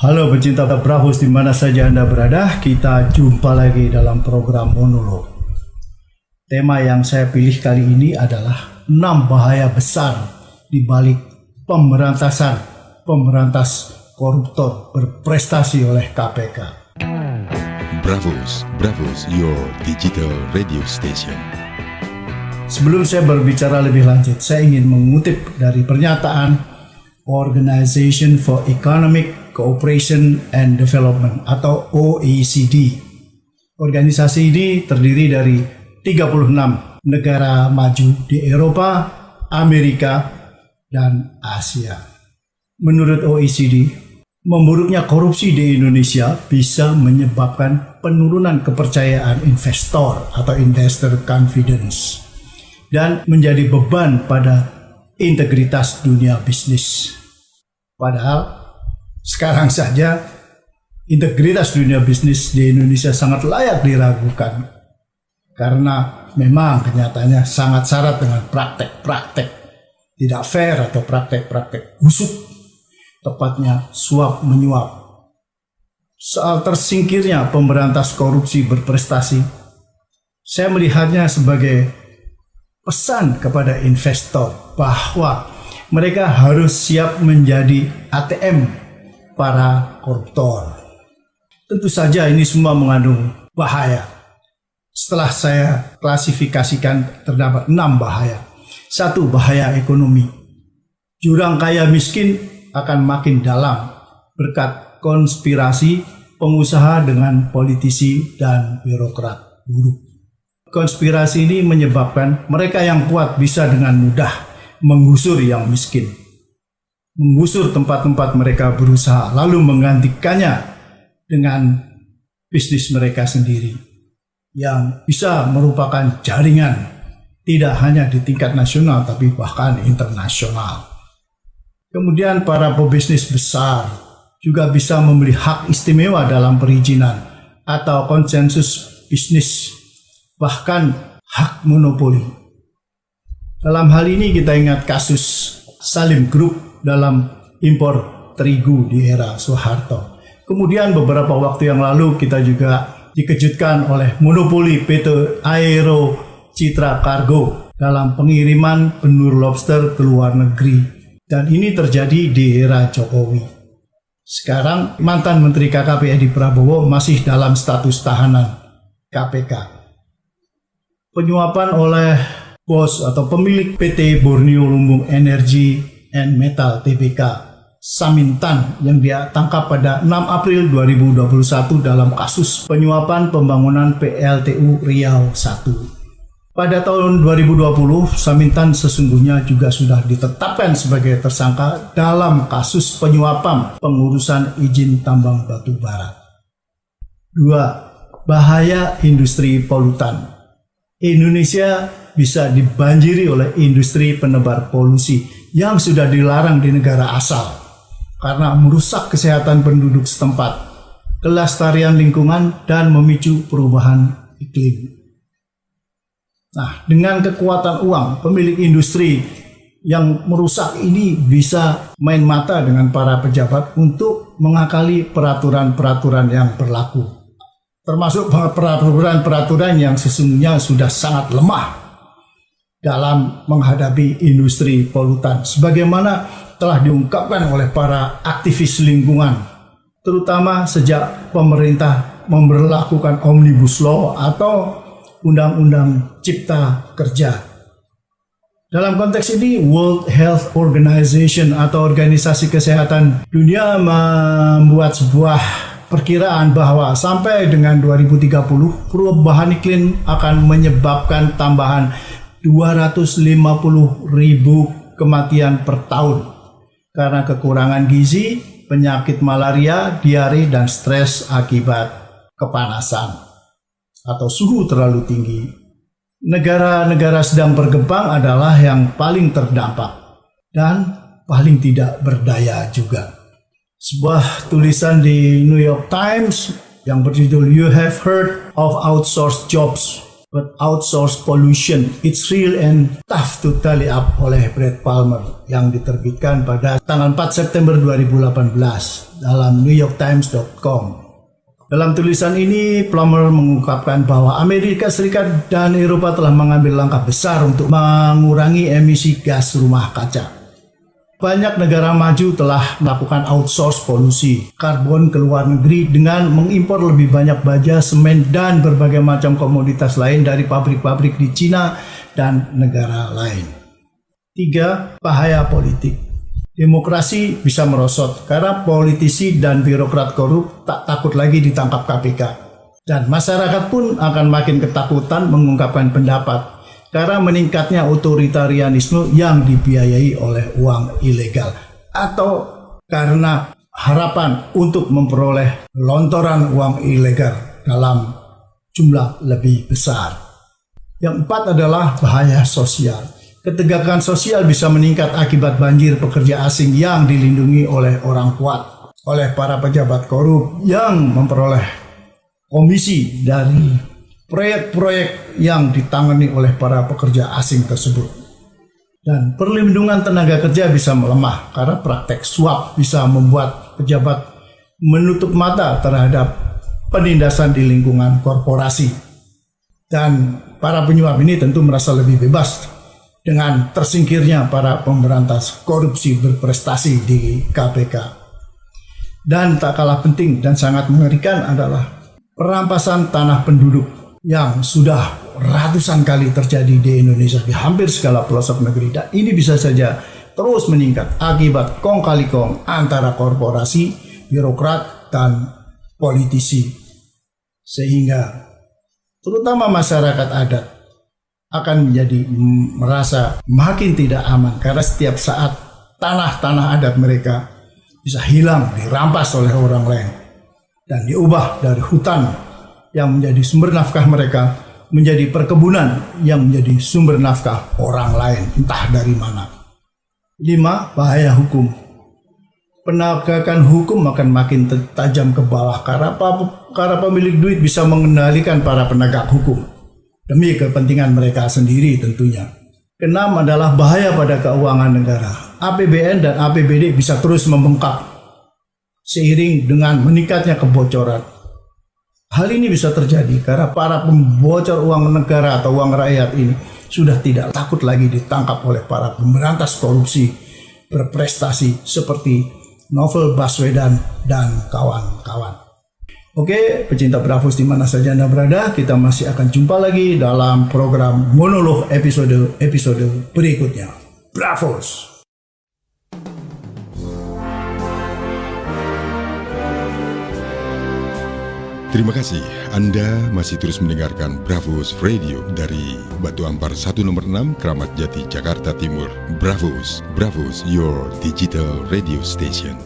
Halo pecinta Bravos di mana saja Anda berada, kita jumpa lagi dalam program Monolog. Tema yang saya pilih kali ini adalah 6 bahaya besar di balik pemberantas koruptor berprestasi oleh KPK. Bravos, your digital radio station. Sebelum saya berbicara lebih lanjut, saya ingin mengutip dari pernyataan Organization for Economic Cooperation and Development atau OECD. Organisasi ini terdiri dari 36 negara maju di Eropa, Amerika, dan Asia. Menurut OECD, memburuknya korupsi di Indonesia bisa menyebabkan penurunan kepercayaan investor atau investor confidence dan menjadi beban pada integritas dunia bisnis. Padahal sekarang saja integritas dunia bisnis di Indonesia sangat layak diragukan karena memang kenyataannya sangat syarat dengan praktek-praktek tidak fair atau praktek-praktek busuk, tepatnya suap menyuap. Soal tersingkirnya pemberantas korupsi berprestasi, saya melihatnya sebagai pesan kepada investor bahwa mereka harus siap menjadi ATM para koruptor. Tentu saja ini semua mengandung bahaya. Setelah saya klasifikasikan terdapat 6 bahaya. 1. Bahaya ekonomi. Jurang kaya miskin akan makin dalam berkat konspirasi pengusaha dengan politisi dan birokrat buruk. Konspirasi ini menyebabkan mereka yang kuat bisa dengan mudah menggusur yang miskin, menggusur tempat-tempat mereka berusaha, lalu menggantikannya dengan bisnis mereka sendiri yang bisa merupakan jaringan tidak hanya di tingkat nasional tapi bahkan internasional. Kemudian para pebisnis besar juga bisa membeli hak istimewa dalam perizinan atau konsensus bisnis, bahkan hak monopoli. Dalam hal ini kita ingat kasus Salim Group dalam impor terigu di era Soeharto. Kemudian beberapa waktu yang lalu kita juga dikejutkan oleh monopoli PT Aero Citra Cargo dalam pengiriman benur lobster ke luar negeri. Dan ini terjadi di era Jokowi. Sekarang mantan Menteri KKP Edi Prabowo masih dalam status tahanan KPK. Penyuapan oleh bos atau pemilik PT Borneo Lumbung Energy and Metal Tbk Samintan yang dia tangkap pada 6 April 2021 dalam kasus penyuapan pembangunan PLTU Riau 1. Pada tahun 2020, Samintan sesungguhnya juga sudah ditetapkan sebagai tersangka dalam kasus penyuapan pengurusan izin tambang batu bara. 2. Bahaya industri polutan. Indonesia bisa dibanjiri oleh industri penebar polusi yang sudah dilarang di negara asal karena merusak kesehatan penduduk setempat, kelestarian lingkungan, dan memicu perubahan iklim. Nah, dengan kekuatan uang, pemilik industri yang merusak ini bisa main mata dengan para pejabat untuk mengakali peraturan-peraturan yang berlaku, termasuk peraturan-peraturan yang sesungguhnya sudah sangat lemah dalam menghadapi industri polutan, sebagaimana telah diungkapkan oleh para aktivis lingkungan, terutama sejak pemerintah memberlakukan Omnibus Law atau Undang-Undang Cipta Kerja. Dalam konteks ini, World Health Organization atau Organisasi Kesehatan Dunia membuat sebuah perkiraan bahwa sampai dengan 2030, perubahan iklim akan menyebabkan tambahan 250.000 kematian per tahun karena kekurangan gizi, penyakit malaria, diare, dan stres akibat kepanasan atau suhu terlalu tinggi. Negara-negara sedang berkembang adalah yang paling terdampak dan paling tidak berdaya juga. Sebuah tulisan di New York Times yang berjudul "You Have Heard of Outsourced Jobs" but outsource pollution. It's real and tough to tally up oleh Brett Palmer yang diterbitkan pada tanggal 4 September 2018 dalam NewYorkTimes.com. Dalam tulisan ini, Palmer mengungkapkan bahwa Amerika Serikat dan Eropa telah mengambil langkah besar untuk mengurangi emisi gas rumah kaca. Banyak negara maju telah melakukan outsource polusi karbon ke luar negeri dengan mengimpor lebih banyak baja, semen, dan berbagai macam komoditas lain dari pabrik-pabrik di Cina dan negara lain. 3. Bahaya politik. Demokrasi bisa merosot karena politisi dan birokrat korup tak takut lagi ditangkap KPK. Dan masyarakat pun akan makin ketakutan mengungkapkan pendapat karena meningkatnya otoritarianisme yang dibiayai oleh uang ilegal atau karena harapan untuk memperoleh lontoran uang ilegal dalam jumlah lebih besar. Yang 4 adalah bahaya sosial. Ketegangan sosial bisa meningkat akibat banjir pekerja asing yang dilindungi oleh orang kuat, oleh para pejabat korup yang memperoleh komisi dari proyek-proyek yang ditangani oleh para pekerja asing tersebut. Dan perlindungan tenaga kerja bisa melemah karena praktek suap bisa membuat pejabat menutup mata terhadap penindasan di lingkungan korporasi. Dan para penyuap ini tentu merasa lebih bebas dengan tersingkirnya para pemberantas korupsi berprestasi di KPK. Dan tak kalah penting dan sangat mengerikan adalah perampasan tanah penduduk yang sudah ratusan kali terjadi di Indonesia di hampir segala pelosok negeri, dan ini bisa saja terus meningkat akibat kong kali kong antara korporasi, birokrat, dan politisi, sehingga terutama masyarakat adat akan menjadi merasa makin tidak aman karena setiap saat tanah-tanah adat mereka bisa hilang, dirampas oleh orang lain dan diubah dari hutan yang menjadi sumber nafkah mereka menjadi perkebunan yang menjadi sumber nafkah orang lain, entah dari mana. 5. Bahaya hukum. Penegakan hukum akan makin tajam ke bawah karena pemilik duit bisa mengendalikan para penegak hukum demi kepentingan mereka sendiri tentunya. 6 adalah bahaya pada keuangan negara. APBN dan APBD bisa terus membengkak seiring dengan meningkatnya kebocoran. Hal ini bisa terjadi karena para pembocor uang negara atau uang rakyat ini sudah tidak takut lagi ditangkap oleh para pemberantas korupsi berprestasi seperti Novel Baswedan dan kawan-kawan. Oke, pecinta Bravos di mana saja Anda berada, kita masih akan jumpa lagi dalam program monolog episode berikutnya. Bravos! Terima kasih Anda masih terus mendengarkan Bravos Radio dari Batu Ampar 1 nomor 6 Kramat Jati, Jakarta Timur. Bravos, your digital radio station.